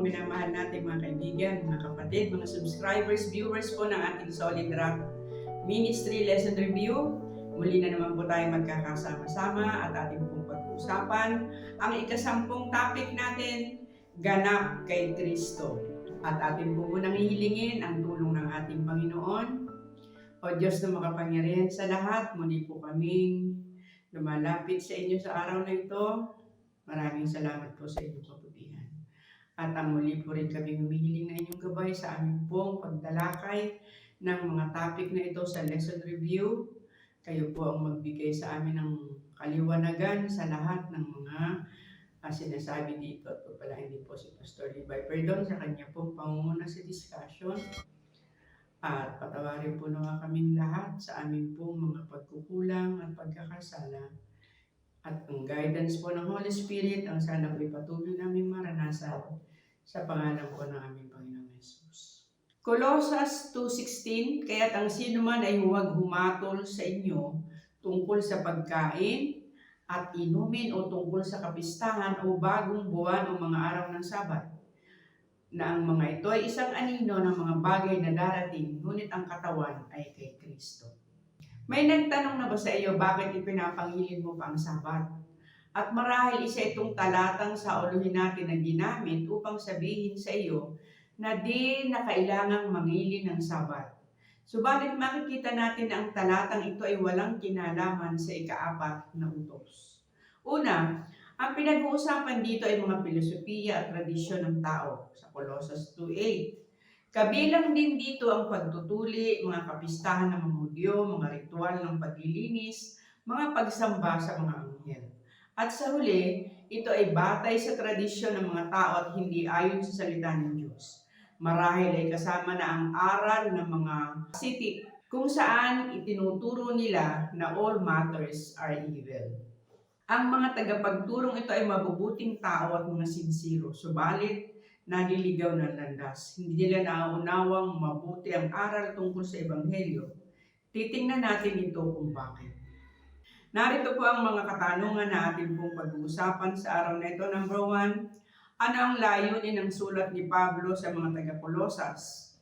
minamahal natin mga kaibigan, mga kapatid, mga subscribers, viewers po ng ating Solid Rock Ministry Lesson Review. Muli na naman po tayo magkakasama-sama at ating pong pag-uusapan ang ikasampung topic natin, ganap kay Kristo. At ating po munang hihilingin ang tulong ng ating Panginoon. O Diyos na makapangyarihan sa lahat, muli po kaming lumalapit sa inyo sa araw na ito. Maraming salamat po sa inyong kabutihan. At ang muli po rin kami humihiling na inyong gabay sa aming pong pagtalakay ng mga topic na ito sa lesson review. Kayo po ang magbigay sa amin ng kaliwanagan sa lahat ng mga sinasabi dito. At po pala hindi po si Pastor Levi Perdon sa kanya pong pangunguna sa discussion. At patawarin po naman kaming lahat sa aming pong mga pagkukulang at pagkakasala. At ang guidance po ng Holy Spirit ang sana po'y patuloy namin maranasan sa pangalan po ng aming Panginoong Yesus. Colossus 2:16, kaya't ang sino man ay huwag humatol sa inyo tungkol sa pagkain at inumin o tungkol sa kapistahan o bagong buwan o mga araw ng Sabat, na ang mga ito ay isang anino ng mga bagay na darating, ngunit ang katawan ay kay Kristo. May nagtanong na ba sa iyo bakit ipinapangilin mo pa ang Sabat? At marahil isa itong talatang sa uluhin natin na ginamit upang sabihin sa iyo na di na kailangang mangilin ng Sabat. Subalit makikita natin na ang talatang ito ay walang kinalaman sa ikaapat na utos. Una, ang pinag-uusapan dito ay mga filosofiya at tradisyon ng tao sa Colossus 2:8. Kabilang din dito ang pagtutuli, mga kapistahan ng mga Hudyo, mga ritual ng paglilinis, mga pagsamba sa mga anghel. At sa huli, ito ay batay sa tradisyon ng mga tao at hindi ayon sa salita ng Diyos. Marahil ay kasama na ang aral ng mga ascetic kung saan itinuturo nila na all matters are evil. Ang mga tagapagturong ito ay mabubuting tao at mga sinsiro, subalit naliligaw ng landas. Hindi nila nauunawang mabuti ang aral tungkol sa Ebanghelyo. Titingnan natin ito kung bakit. Narito po ang mga katanungan na ating pong pag-uusapan sa araw na ito. Number 1, ano ang layunin ng sulat ni Pablo sa mga taga-Colosas?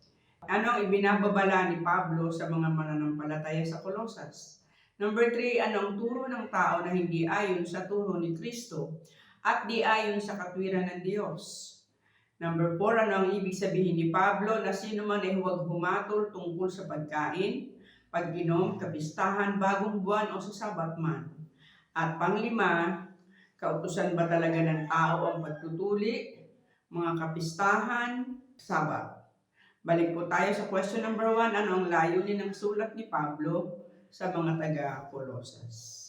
Ano ang ibinababala ni Pablo sa mga mananampalataya sa Colosas? Number 3, ano ang turo ng tao na hindi ayon sa turo ni Kristo at di ayon sa katwiran ng Diyos? Number 4, ano ang ibig sabihin ni Pablo na sino man ay huwag humatol tungkol sa pagkain, pag-inom, kapistahan, bagong buwan o sa Sabat man? At panglima, kautusan ba talaga ng tao ang pagtutuli, mga kapistahan, Sabat? Balik po tayo sa question number 1, ano ang layunin ng sulat ni Pablo sa mga taga-Colosas?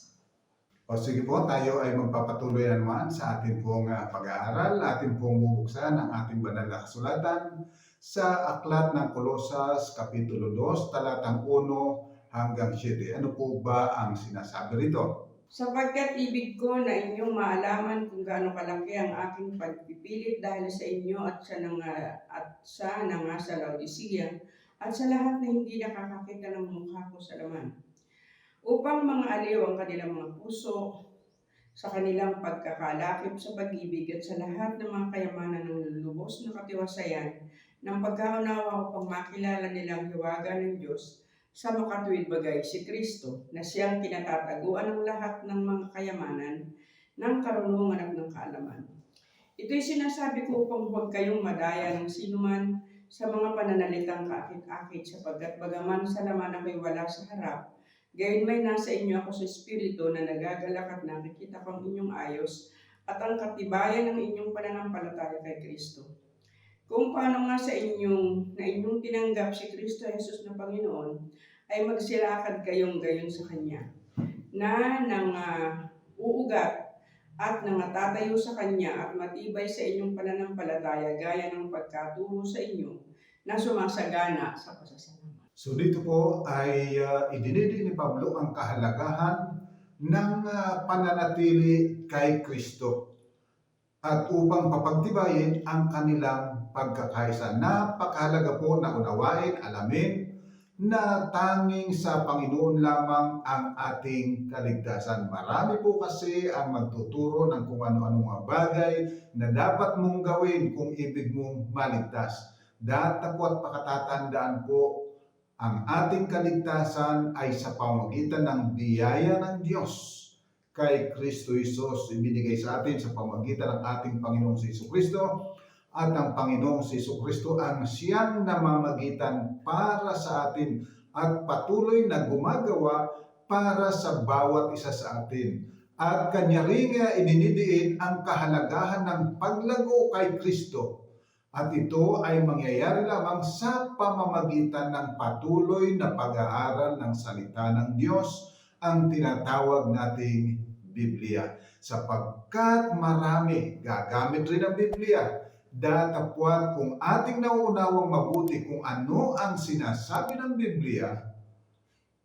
O sige po, tayo ay magpapatuloy na naman sa ating pong pag-aaral. Ating pong bubuksan ang ating banal na kasulatan sa Aklat ng Colosas, Kapitulo 2, talatang 1 hanggang 7. Ano po ba ang sinasabi rito? Sapagkat ibig ko na inyong maalaman kung gaano kalaki ang aking pagpipilit dahil sa inyo at sa sa Laodicea at sa lahat na hindi nakakakita ng mukha ko sa laman, upang mga aliw ang kanilang mga puso sa kanilang pagkakalakip sa pag-ibig at sa lahat ng mga kayamanan ng lubos na katiwasayan ng pagkaunawa upang makilala nilang hiwaga ng Diyos sa makatuwid bagay si Kristo, na siyang kinatataguan ng lahat ng mga kayamanan ng karunungan at ng kaalaman. Ito'y sinasabi ko upang huwag kayong madaya ng sinuman sa mga pananalitang kaakit-akit, sapagkat bagaman sa laman ako'y wala sa harap, gayon may nasa inyo ako sa Espiritu na nagagalak at nakikita ko ang inyong ayos at ang katibayan ng inyong pananampalataya kay Kristo. Kung paano nga sa inyong tinanggap si Kristo Jesus na Panginoon, ay magsilakad kayong gayon sa Kanya, na uugat at nangatatayo sa Kanya at matibay sa inyong pananampalataya gaya ng pagkaturo sa inyo na sumasagana sa pasasalamat. So dito po ay idinidi ni Pablo ang kahalagahan ng pananatili kay Kristo at upang papagtibayin ang kanilang pagkakaisa. Napakahalaga po na unawain, alamin na tanging sa Panginoon lamang ang ating kaligtasan. Marami po kasi ang magtuturo ng kung ano-anong mga bagay na dapat mong gawin kung ibig mong maligtas. Datapot pakatatandaan po, ang ating kaligtasan ay sa pamamagitan ng biyaya ng Diyos kay Kristo Jesus, ibinigay sa atin sa pamamagitan ng ating Panginoong Jesucristo. At ang Panginoong Jesucristo ang siyang namamagitan para sa atin at patuloy na gumagawa para sa bawat isa sa atin. At kanya rin idinidiin ang kahalagahan ng paglago kay Kristo. At ito ay mangyayari lamang sa pamamagitan ng patuloy na pag-aaral ng salita ng Diyos, ang tinatawag nating Biblia. Sapagkat marami gagamit rin ang Biblia, datapwat kung ating nauunawang mabuti kung ano ang sinasabi ng Biblia,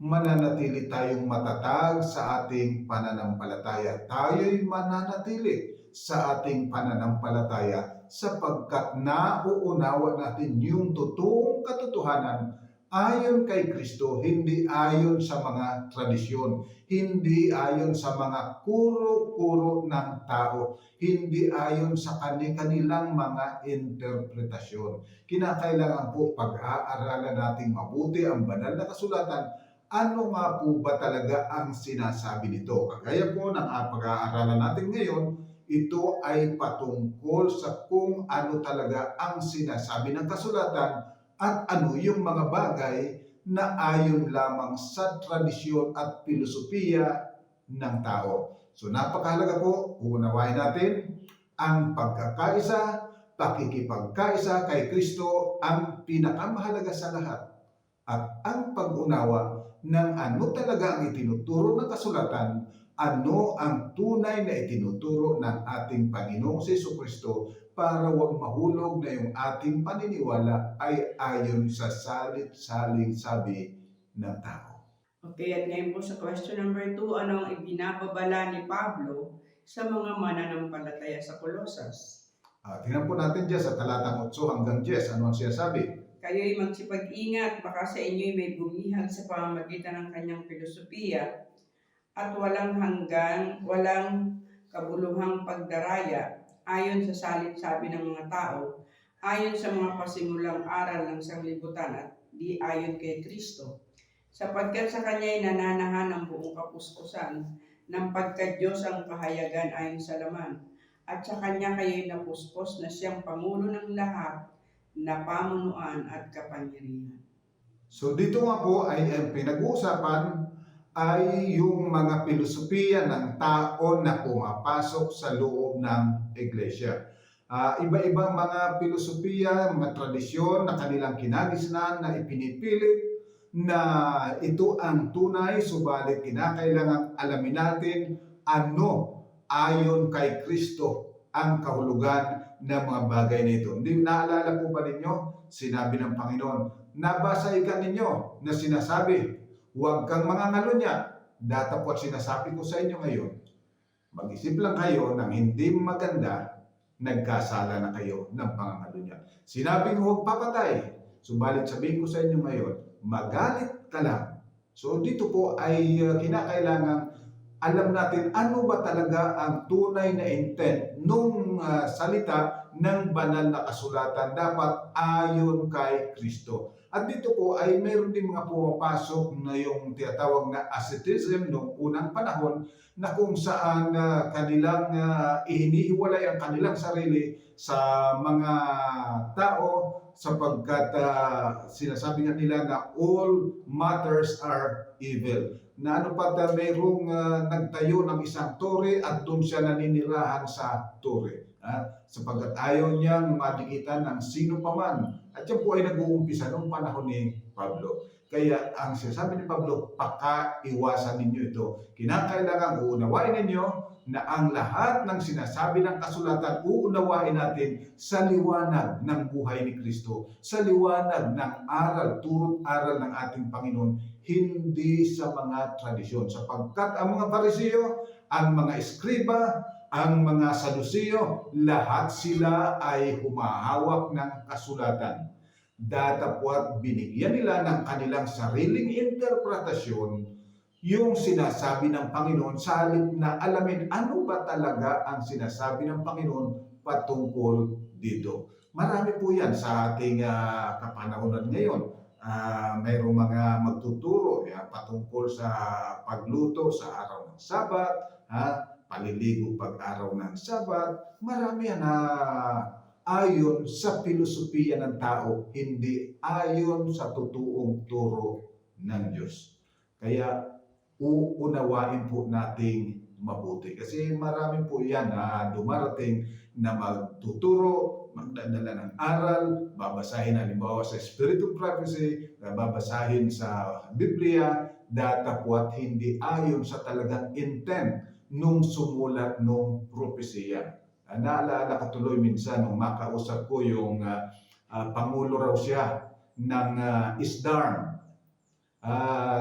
mananatili tayong matatag sa ating pananampalataya. Tayo'y mananatili sa ating pananampalataya sapagkat nauunawa natin yung totoong katotohanan ayon kay Kristo, hindi ayon sa mga tradisyon, hindi ayon sa mga kuro-kuro ng tao, hindi ayon sa kanilang mga interpretasyon. Kinakailangan po pag-aaralan nating mabuti ang banal na kasulatan. Ano nga po ba talaga ang sinasabi nito? Kagaya po ng pag-aaralan natin ngayon, ito ay patungkol sa kung ano talaga ang sinasabi ng kasulatan at ano yung mga bagay na ayon lamang sa tradisyon at filosofiya ng tao. So napakahalaga po, unawain natin ang pagkakaisa, pakikipagkaisa kay Kristo ang pinakamahalaga sa lahat. At ang pag-unawa ng ano talaga ang itinuturo ng kasulatan, ano ang tunay na itinuturo ng ating Panginoong Jesucristo para huwag mahulog na yung ating paniniwala ay ayon sa salit-saling sabi ng tao. Okay, at ngayon po sa question number 2, ano ang ibinababala ni Pablo sa mga mananampalataya sa Colosas? Tingnan po natin dyan sa talatang 8 hanggang 10, ano ang sinasabi? Kayo'y magsipag-ingat, baka sa inyo'y may bumihag sa pamamagitan ng kanyang filosofiya at walang kabuluhang pagdaraya ayon sa salit-sabi ng mga tao, ayon sa mga pasimulang aral ng sanglibutan at di ayon kay Kristo. Sapagkat sa kanya'y nananahan ang buong kapuspusan ng pagka-Diyos ang kahayagan ayon sa laman, at sa kanya kayo'y napuspos na siyang Pangulo ng lahat na pamunuan at kapangyarihan. So dito nga po ay ang pinag-uusapan ay yung mga filosofiya ng tao na pumapasok sa loob ng iglesia. Iba-ibang mga filosofiya, mga tradisyon na kanilang kinagisnan na ipinipilit na ito ang tunay, subalit kinakailangan alamin natin ano ayon kay Kristo ang kahulugan ng mga bagay na ito. Hindi naalala po ba ninyo? Sinabi ng Panginoon, nabasa ikan ninyo na sinasabi, huwag kang mangangalunya. Datapot sinasabi ko sa inyo ngayon, mag-isip lang kayo ng hindi maganda, nagkasala na kayo ng pangangalunya. Sinabi ko huwag papatay, subalit sabihin ko sa inyo ngayon, magalit ka lang. So dito po ay kinakailangan alam natin ano ba talaga ang tunay na intent nung salita ng banal na kasulatan dapat ayon kay Kristo. At dito po ay mayroon din mga pumapasok na yung tinatawag na asceticism noong unang panahon na kung saan kanilang ihinihiwalay ang kanilang sarili sa mga tao sapagkat sinasabi nga nila na all matters are evil. Na ano pa mayroong nagtayo ng isang tore at doon siya naninirahan sa tore. Sapagkat ayaw niyang madikitan ng sino paman. At yan po ay nag-uumpisa noong panahon ni Pablo. Kaya ang sinasabi ni Pablo, pakaiwasan ninyo ito. Kinakailangan uunawain ninyo na ang lahat ng sinasabi ng kasulatan, uunawain natin sa liwanag ng buhay ni Kristo, sa liwanag ng aral, turo't aral ng ating Panginoon, hindi sa mga tradisyon. Sapagkat ang mga Pariseo, ang mga eskriba, ang mga Saduceo, lahat sila ay humahawak ng kasulatan. datapwat binigyan nila ng kanilang sariling interpretasyon yung sinasabi ng Panginoon sa halip na alamin ano ba talaga ang sinasabi ng Panginoon patungkol dito. Marami po yan sa ating kapanahonan ngayon. Mayroong mga magtuturo patungkol sa pagluto sa araw ng Sabat, paliligo pag araw ng Sabat. Marami yan na ayon sa filosofiya ng tao, hindi ayon sa totoong turo ng Diyos. Kaya uunawain po nating mabuti. Kasi marami po yan na dumarating na magtuturo, magdadala ng aral, babasahin halimbawa sa Spirit of Prophecy, babasahin sa Biblia, datapwat hindi ayon sa talagang intent nung sumulat nung propesya. Naalala ko tuloy minsan nung makausap ko yung pangulo raw siya ng ISDARM.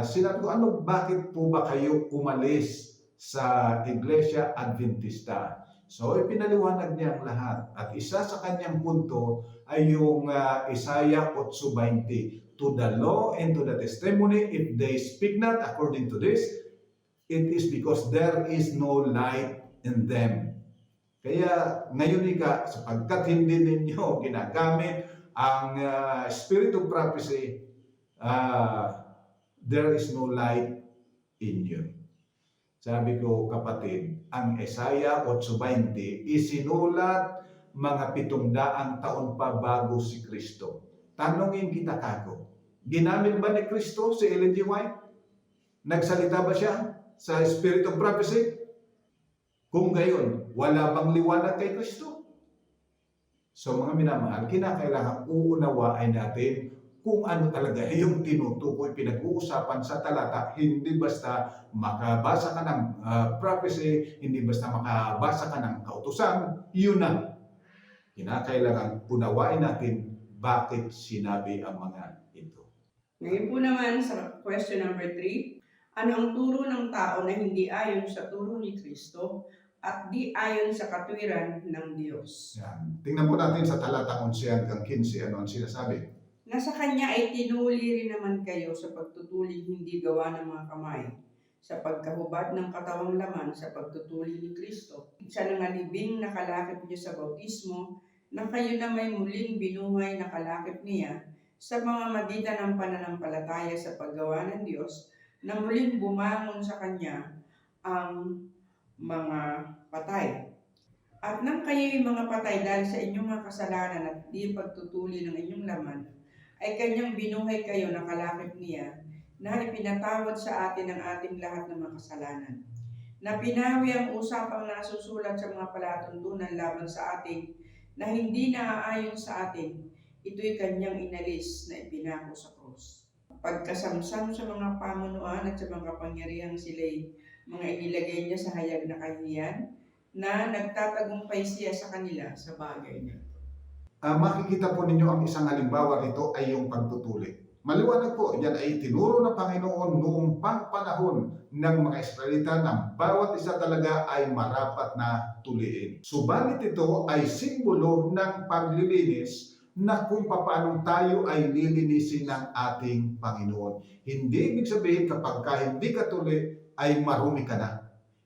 Sinabi ko, bakit po ba kayo umalis sa Iglesia Adventista? So ipinaliwanag niya ang lahat. At isa sa kanyang punto ay yung Isaiah 8:20. To the law and to the testimony, if they speak not according to this, it is because there is no light in them. Kaya ngayon sapagkat hindi ninyo ginagamit ang Spirit of Prophecy, there is no light in you. Sabi ko, kapatid, ang Isaiah 8:20 isinulat mga 700 taon pa bago si Kristo. Tanungin kita kako, ginamit ba ni Kristo si Ellen G. White? Nagsalita ba siya sa Spirit of Prophecy? Kung gayon, wala bang liwanag kay Kristo? So mga minamahal, kinakailangan uunawain natin kung ano talaga yung tinutukoy, pinag-uusapan sa talata. Hindi basta makabasa ka ng prophecy, hindi basta makabasa ka ng kautusan, yun na. Kinakailangan unawain natin bakit sinabi ang mga ito. Ngayon po naman sa question number 3, ano ang turo ng tao na hindi ayon sa turo ni Kristo at di ayon sa katwiran ng Diyos? Yan. Tingnan po natin sa talata 11 hanggang 15, ano ang sinasabi. Na sa Kanya ay tinuli rin naman kayo sa pagtutuli hindi gawa ng mga kamay, sa pagkahubad ng katawang laman sa pagtutuli ni Kristo, sa nangalibing nakalakip niya sa bautismo, na kayo na may muling binuhay na kalakip niya sa mga magitan ng pananampalataya sa paggawa ng Diyos, na muling bumangon sa Kanya ang mga patay. At nang kayo'y mga patay dahil sa inyong mga kasalanan at di pagtutuli ng inyong laman, ay Kanyang binuhay kayo na kalakip niya, na ipinatawad sa atin ang ating lahat ng mga kasalanan. Na pinawi ang usapang nasusulat sa mga palatuntunan laban sa atin, na hindi naaayon sa atin, ito'y Kanyang inalis na ipinako sa krus. Pagkasamsam sa mga pamunuan at sa mga kapangyarihang sila'y mga inilagay niya sa hayag na kahihiyan, na nagtatagumpay siya sa kanila sa bagay na ito. Makikita po ninyo ang isang halimbawa rito ay yung pagtutuli. Maliwanag po, yan ay tinuro ng Panginoon noong panahon ng mga Israelita na bawat isa talaga ay marapat na tuliin. Subalit ito ay simbolo ng paglilinis na kung paano tayo ay lilinisin ng ating Panginoon. Hindi ibig sabihin kapag hindi ka tuli ay marumi ka na.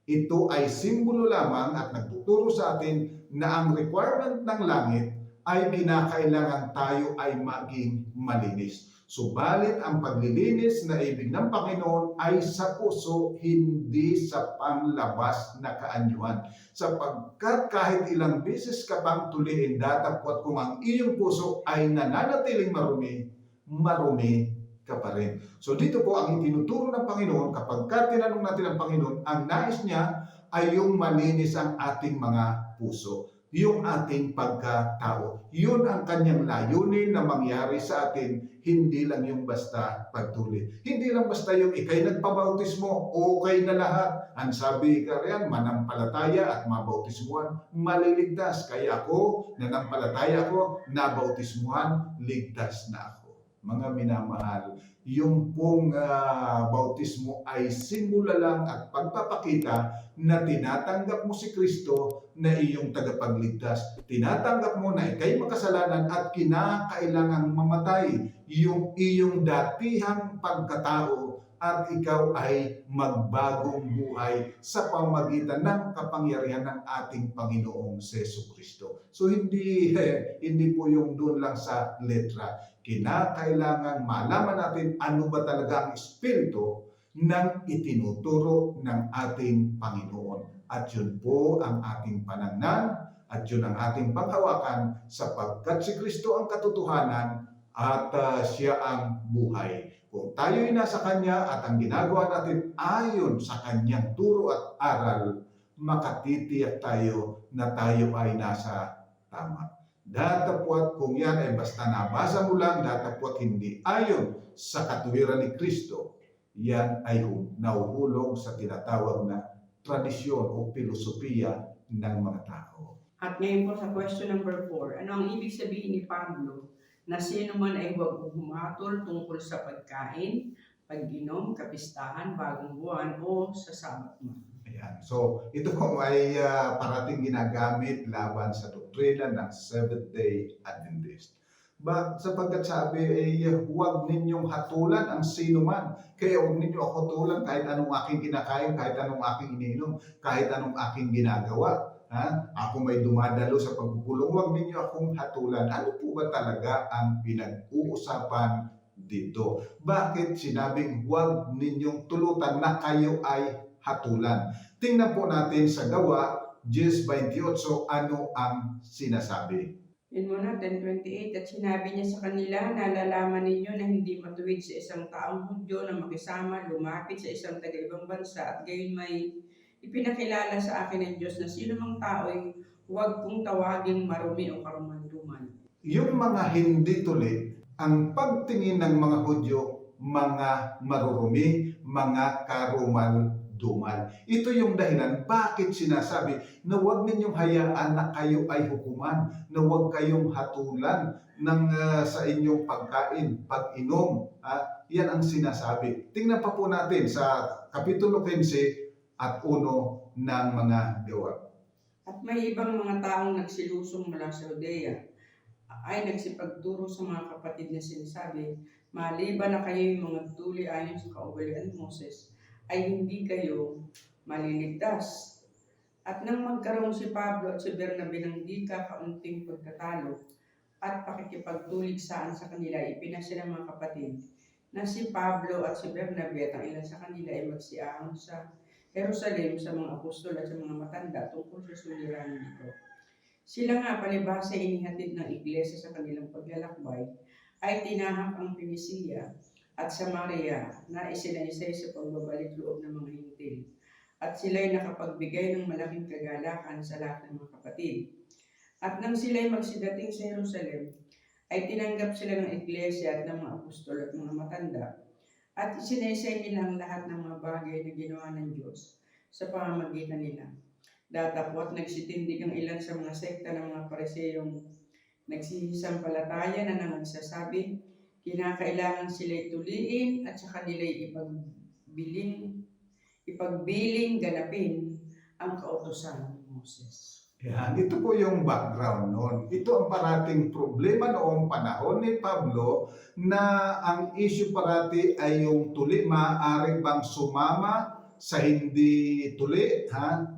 Ito ay simbolo lamang at nagtuturo sa atin na ang requirement ng langit ay kinakailangan tayo ay maging malinis. Subalit ang paglilinis na ibig ng Panginoon ay sa puso, hindi sa panlabas na kaanyuan. Sapagkat kahit ilang beses ka pang tuliin, datapwat kung ang iyong puso ay nananatiling marumi ka pa rin. So dito po ang itinuturo ng Panginoon, kapag tinanong natin ang Panginoon, ang nais niya ay yung malinis ang ating mga puso, yung ating pagkatao. Yun ang kanyang layunin na mangyari sa atin, hindi lang yung basta pagtuli. Hindi lang basta yung ikay nagpabautismo, okay na lahat. Ang sabi ka riyan, manampalataya at mabautismuhan, maliligtas. Kaya ako, nanampalataya ako, nabautismuhan, ligtas na ako. mga minamahal, yung pong bautismo ay simula lang at pagpapakita na tinatanggap mo si Kristo na iyong tagapagligtas. Tinatanggap mo na ikay makasalanan at kinakailangang mamatay yung iyong datihang pagkatao at ikaw ay magbagong buhay sa pamagitan ng kapangyarihan ng ating Panginoong Jesucristo. So hindi po yung doon lang sa letra. Kinakailangan malaman natin ano ba talaga ang espiritu ng itinuturo ng ating Panginoon. At yun po ang ating panagnan at yun ang ating panghawakan sapagkat si Kristo ang katotohanan at siya ang buhay. Kung tayo'y nasa Kanya at ang ginagawa natin ayon sa Kanyang turo at aral, makatitiyak tayo na tayo ay nasa tama. Datapwat kung yan ay basta nabasa mo lang, datapwat hindi ayon sa katuwiran ni Kristo, yan ay nahuhulog sa tinatawag na tradisyon o filosofiya ng mga tao. At ngayon po sa question number 4, ano ang ibig sabihin ni Pablo na sino man ay huwag humatol tungkol sa pagkain, pag-inom, kapistahan, bagong buwan o sa Sabat man? Ayan. So, ito po ay parating ginagamit laban sa doktrina ng Seventh-day Adventist. Sapagkat sabi ay huwag ninyong hatulan ang sino man. Kaya huwag ninyo ako hatulan kahit anong aking kinakain, kahit anong aking iniinom, kahit anong aking ginagawa. Ako may dumadalo sa pagpupulong, huwag ninyo akong hatulan. Ano po ba talaga ang pinag-uusapan dito? Bakit sinabing huwag ninyong tulutan na kayo ay hatulan? Tingnan po natin sa Gawa 10:28 ano ang sinasabi. Yun muna, 10:28, at sinabi niya sa kanila, nalalaman ninyo na hindi matuwid sa isang taong Hudyo na makisama, lumapit sa isang taga-ibang bansa at gayon may ipinakilala sa akin ng Diyos na sino mang tao ay huwag kong tawaging marumi o karumalduman. Yung mga hindi tuli, ang pagtingin ng mga Hudyo, mga marurumi, mga karumalduman. Ito yung dahilan bakit sinasabi na huwag ninyong hayaan na kayo ay hukuman, na huwag kayong hatulan ng sa inyong pagkain, pag-inom. Yan ang sinasabi. Tingnan pa po natin sa Kapitulo 15 at 1 ng mga Gawa. At may ibang mga taong nagsilusong mula sa Judea ay nagsipagturo sa mga kapatid na sinasabi, maliban na kayo'y mga tuli ayon sa kaugalian ni Moses, ay hindi kayo maliligtas. At nang magkaroon si Pablo at si Bernabe ng di kakaunting pagkatalo at pakikipagtuligsaan sa kanila, ipinasya ng mga kapatid na si Pablo at si Bernabe at ang ilan sa kanila ay magsiahon sa Jerusalem sa mga apostol at sa mga matanda tungkol sa suliranin nito. Sila nga palibhasa inihatid ng iglesia sa kanilang paglalakbay ay tinahak ang Pinisiya at Samaria na isinaysay sa pagbabalik loob ng mga hintil. At sila'y nakapagbigay ng malaking kagalakan sa lahat ng mga kapatid. At nang sila'y magsidating sa Jerusalem, ay tinanggap sila ng iglesia at ng mga apostol at mga matanda at isinaysay nila ang lahat ng mga bagay na ginawa ng Diyos sa pamamagitan nila. Datapwat nagsitindig ang ilan sa mga sekta ng mga Pariseyong nagsisampalataya na nagsasabi, kinakailangan sila'y tuliin at sa kanila'y ipagbiling ganapin ang kautusan ni Moses. Yan, ito po yung background noon. Ito ang parating problema noong panahon ni Pablo na ang issue parati ay yung tuli. Maaari bang sumama sa hindi tuli?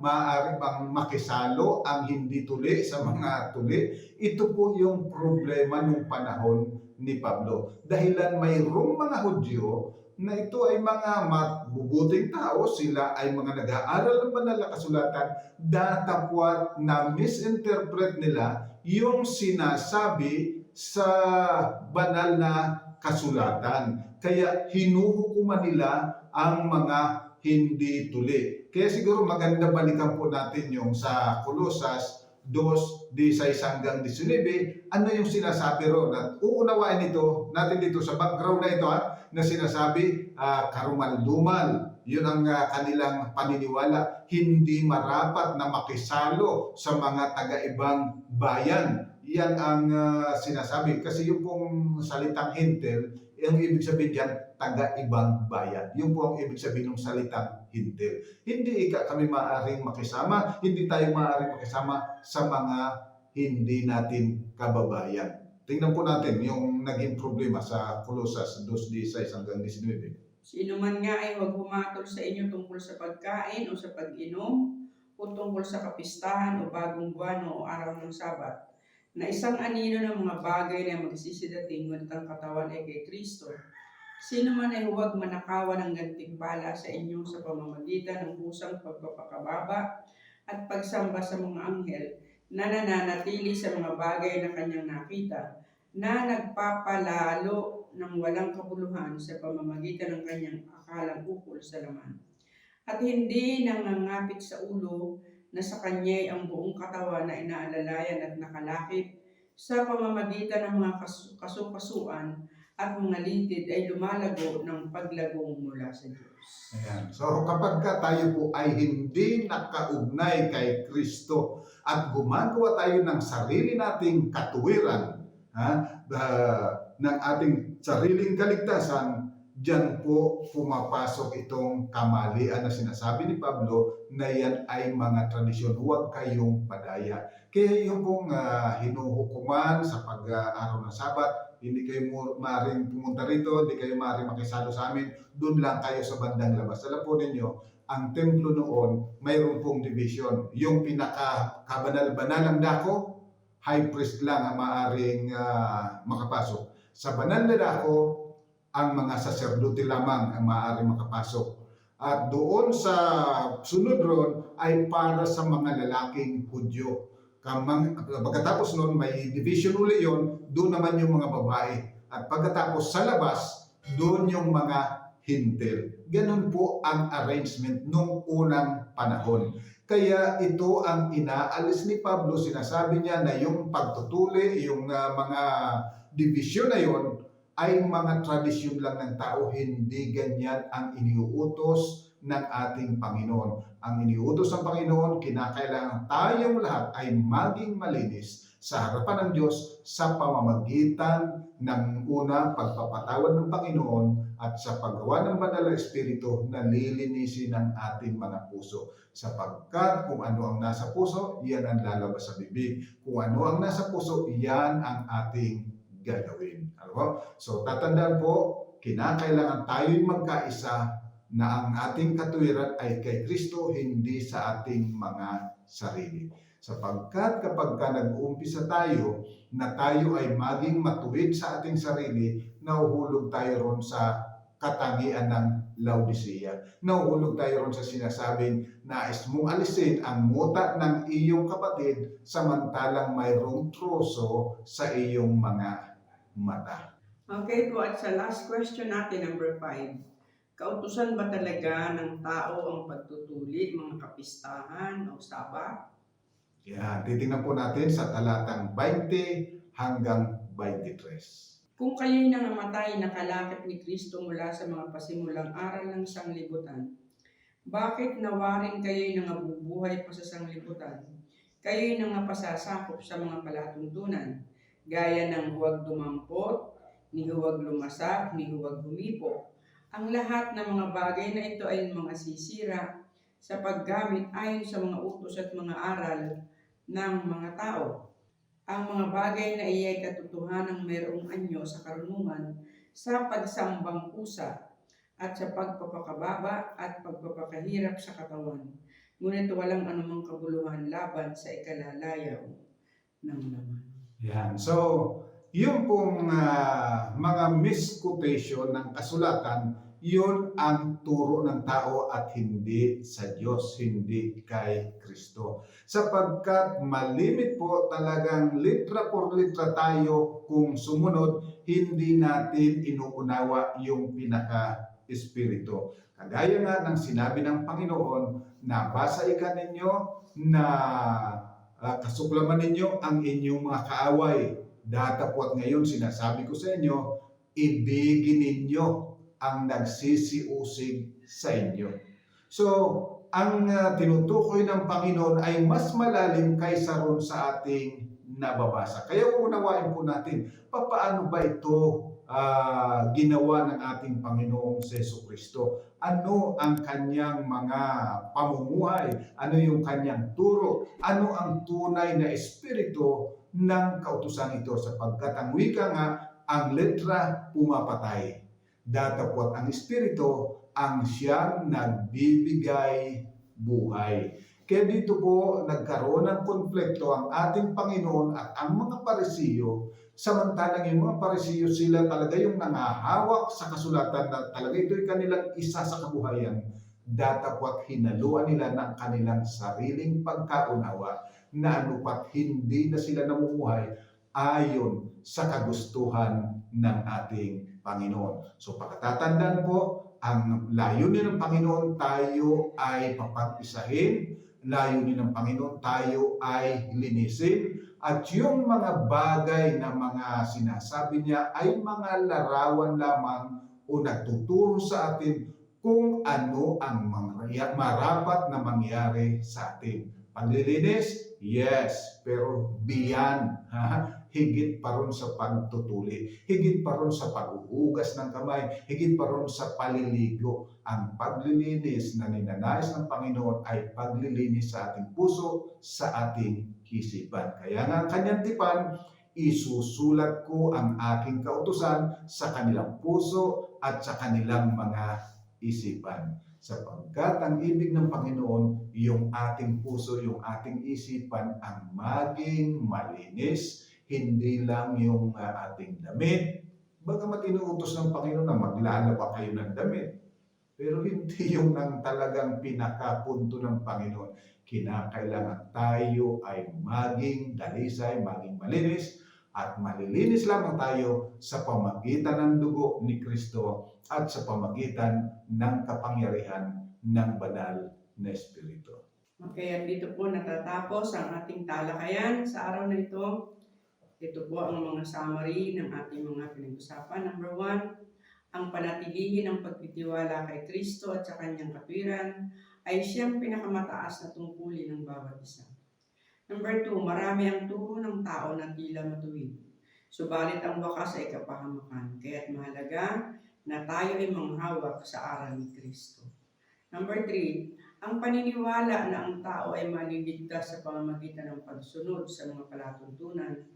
Maaari bang makisalo ang hindi tuli sa mga tuli? Ito po yung problema noong panahon ni Pablo. Dahilan mayroong mga Hudyo na ito ay mga mabubuting tao, sila ay mga nag-aaral ng banal na kasulatan, datapwat na misinterpret nila yung sinasabi sa banal na kasulatan. Kaya hinuhukuman nila ang mga hindi tuli. Kaya siguro maganda balikan po natin yung sa Colosas 2:16-19, ano yung sinasabi ron? At uunawain natin dito sa background na ito na sinasabi karumaldumal, Yun ang kanilang paniniwala. Hindi marapat na makisalo sa mga taga-ibang bayan. Yan ang sinasabi. Kasi yung pong salitang hintil, yung ibig sabihin diyan, taga-ibang bayan. Yung po ang ibig sabihin ng salitang hintil. Hindi kami maaaring makisama, hindi tayo maaaring makisama sa mga hindi natin kababayan. Tingnan po natin yung naging problema sa Colosas 2:16 hanggang 19. Sino man nga ay huwag humatol sa inyo tungkol sa pagkain o sa pag-inom o tungkol sa kapistahan o bagong buwan o araw ng Sabat, na isang anino ng mga bagay na magsisidating ngunit ang katawan ay kay Kristo. Sino man ay huwag manakawan ng gantimpala sa inyo sa pamamagitan ng husang pagpapakababa at pagsamba sa mga anghel na nananatili sa mga bagay na kanyang nakita, na nagpapalalo ng walang kabuluhan sa pamamagitan ng kanyang akalang ukol sa laman. At hindi nangangapit sa ulo na sa kanya'y ang buong katawan na inaalalayan at nakalakip sa pamamagitan ng mga kasukasuan at mga lintid ay lumalago ng paglagong mula sa Diyos. Ayan. So kapag tayo po ay hindi nakaugnay kay Kristo at gumagawa tayo ng sarili nating katuwiran, ng ating sariling kaligtasan, diyan po pumapasok itong kamalian na sinasabi ni Pablo na yan ay mga tradisyon. Huwag kayong padaya. Kaya yung pong hinuhukuman sa pag-araw ng Sabat, hindi kayo maaaring pumunta rito, hindi kayo maaaring makisalo sa amin, doon lang kayo sa bandang labas. Alam po ninyo, ang templo noon, mayroon pong division. Yung pinaka-kabanal-banalang dako, high priest lang ang maaaring makapasok. Sa banal na dako, ang mga saserdote lamang ang maaaring makapasok. At doon sa sunod ron ay para sa mga lalaking Hudyo. Pagkatapos noon may division uli yon, doon naman yung mga babae. At pagkatapos sa labas, doon yung mga hintil. Ganun po ang arrangement nung unang panahon. Kaya ito ang inaalis ni Pablo, sinasabi niya na yung pagtutuli, yung mga division na yon ay mga tradisyon lang ng tao, hindi ganyan ang iniuutos ng ating Panginoon. Ang iniuutos ng Panginoon, kinakailangan tayong lahat ay maging malinis sa harapan ng Diyos sa pamamagitan ng unang pagpapatawad ng Panginoon at sa paggawa ng Banal na Espiritu na lilinisin ang ating mga puso. Sapagkat kung ano ang nasa puso, yan ang lalabas sa bibig. Kung ano ang nasa puso, yan ang ating gagawin. So tatandaan po, kinakailangan tayo'y magkaisa na ang ating katuwiran ay kay Kristo, hindi sa ating mga sarili. Sapagkat kapag nag-uumpisa tayo na tayo ay maging matuwid sa ating sarili, nahuhulog tayo ron sa katangian ng Laodicea. Nahuhulog tayo ron sa sinasabing nais mong alisin ang muta ng iyong kapatid samantalang mayroong troso sa iyong mga mata. Okay po, at sa last question natin, number 5. Kautusan ba talaga ng tao ang pagtutuli, mga kapistahan o Sabat? Yan, titingnan po natin sa talatang 20 hanggang 23. Kung kayo'y nangamatay nakalakip ni Kristo mula sa mga pasimulang aral ng sanglibutan, bakit nawaring kayo'y nangabubuhay pa sa sanglibutan? Kayo'y nangapasasakop sa mga palatuntunan, gaya ng huwag dumampot, ni huwag lumasak, ni huwag humipo. Ang lahat ng mga bagay na ito ay mga sisira sa paggamit ayon sa mga utos at mga aral ng mga tao. Ang mga bagay na iyay katotohanang mayroong anyo sa karunungan, sa pagsambang pusa, at sa pagpapakababa at pagpapakahirap sa katawan. Ngunit walang anumang kabuluhan laban sa ikalalayaw ng laman. Yan. So, yung pong mga misquotation ng kasulatan, yun ang turo ng tao at hindi sa Diyos, hindi kay Kristo. Sapagkat malimit po talagang litra por litra tayo kung sumunod, hindi natin inuunawa yung pinaka-espiritu. Kagaya nga ng sinabi ng Panginoon na basaikan ninyo na kasuklaman ninyo ang inyong mga kaaway. Datapwat ngayon sinasabi ko sa inyo, ibigin ninyo ang nagsisiusig sa inyo. So, ang tinutukoy ng Panginoon ay mas malalim kaysa ron sa ating nababasa. Kaya unawain po natin, paano ba ito ginawa ng ating Panginoong Jesucristo? Ano ang kanyang mga pamumuhay? Ano yung kanyang turo? Ano ang tunay na espiritu ng kautusan ito? Sapagkat ang wika nga, ang letra pumapatay. Datapwat ang espiritu ang siyang nagbibigay buhay. Kaya dito po nagkaroon ng konflikto ang ating Panginoon at ang mga Parisiyo, samantalang yung mga Parisiyo sila talaga yung nangahawak sa kasulatan na talaga ito'y kanilang isa sa kabuhayan. Datapwat hinaluan nila ng kanilang sariling pagkaunawa na anupat hindi na sila namumuhay ayon sa kagustuhan ng ating Panginoon. So pagkatatandaan po, ang layunin ng Panginoon tayo ay papag-isahin, layunin ng Panginoon tayo ay linisin, at yung mga bagay na mga sinasabi niya ay mga larawan lamang o nagtuturo sa atin kung ano ang marapat na mangyari sa atin. Panlilinis? Yes, pero beyond, higit pa ron sa pagtutuli, higit pa ron sa paghuhugas ng kamay, higit pa ron sa paliligo. Ang paglilinis na ninanais ng Panginoon ay paglilinis sa ating puso, sa ating isipan. Kaya nga ang kanyang tipan, isusulat ko ang aking kautusan sa kanilang puso at sa kanilang mga isipan. Sapagkat ang ibig ng Panginoon, yung ating puso, yung ating isipan ang maging malinis, hindi lang yung ating damit. Bagamat inuutos ng Panginoon na maglalaba kayo ng damit, pero hindi yung nang talagang pinakapunto ng Panginoon. Kinakailangan tayo ay maging dalisay, maging malinis, at malilinis lamang tayo sa pamagitan ng dugo ni Kristo at sa pamagitan ng kapangyarihan ng banal na Espiritu. Okay, at dito po natatapos ang ating talakayan sa araw na ito. Ito po ang mga summary ng ating mga pinag-usapan. Number 1, ang panatilihin ng pagtitiwala kay Kristo at sa kanyang katwiran ay siyang pinakamataas na tungkulin ng bawat isa. Number 2, marami ang turo ng tao na tila matuwid. Subalit ang wakas ay kapahamakan, kaya't mahalaga na tayo ay manghawak sa aral ni Kristo. Number 3, ang paniniwala na ang tao ay maliligtas sa pamamagitan ng pagsunod sa mga palatuntunan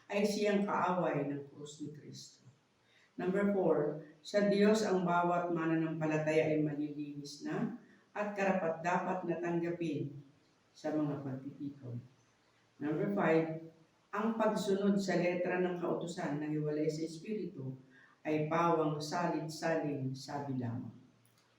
ay siyang kaaway ng krus ni Kristo. Number 4, sa Diyos ang bawat mananampalataya ay malilinis na at karapat-dapat na tanggapin sa mga pagtitipon. Number 5, ang pagsunod sa letra ng kautusan na hiwalay sa Espiritu ay pawang salit-saling sabi lamang.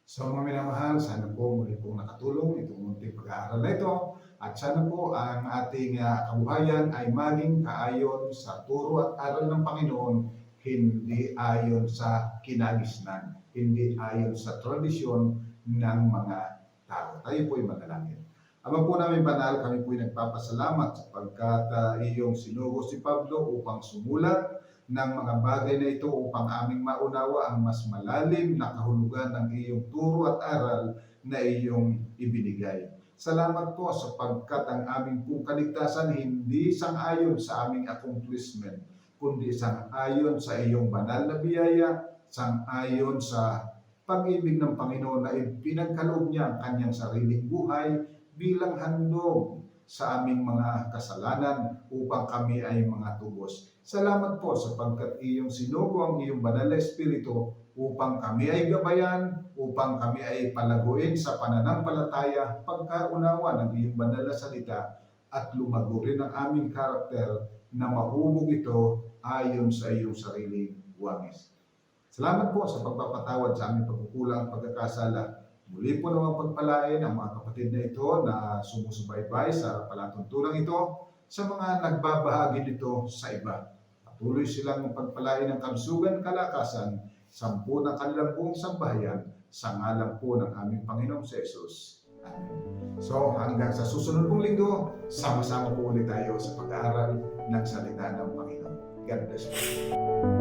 So mga minamahal, sana po muli pong nakatulong itong munting pag-aaral na ito, at sana po ang ating kabuhayan ay maging kaayon sa turo at aral ng Panginoon, hindi ayon sa kinagisnan, hindi ayon sa tradisyon ng mga tao. Tayo po ay manalangin. Ama po namin banal, kami po ay nagpapasalamat sapagkat iyong sinugo si Pablo upang sumulat ng mga bagay na ito upang aming maunawa ang mas malalim na kahulugan ng iyong turo at aral na iyong ibinigay. Salamat po sapagkat ang aming pong kaligtasan hindi sang-ayon sa aming accomplishment, kundi sang-ayon sa iyong banal na biyaya, sang-ayon sa pag-ibig ng Panginoon na ipinagkaloob niya ang kanyang sariling buhay bilang handog sa aming mga kasalanan upang kami ay mga tubos. Salamat po sapagkat iyong sinugo ang iyong banal na Espiritu upang kami ay gabayan, upang kami ay palaguin sa pananampalataya, pagkaunawa ng iyong banal na salita, at lumago rin ang aming karakter na mahubog ito ayon sa iyong sariling wangis. Salamat po sa pagpapatawad sa aming pagkukulang, pagkakasala. Muli po naman pagpalain ang mga kapatid na ito na sumusubaybay sa palatuntunan ito sa mga nagbabahagi nito sa iba. Patuloy silang pagpalain ng kalusugan, kalakasan, sampu ng kanilang buong sambahayan sa ngalan po ng aming Panginoong Jesus. Amen. So hanggang sa susunod pong linggo, sama-sama po ulit tayo sa pag-aaral ng salita ng Panginoon. God bless you.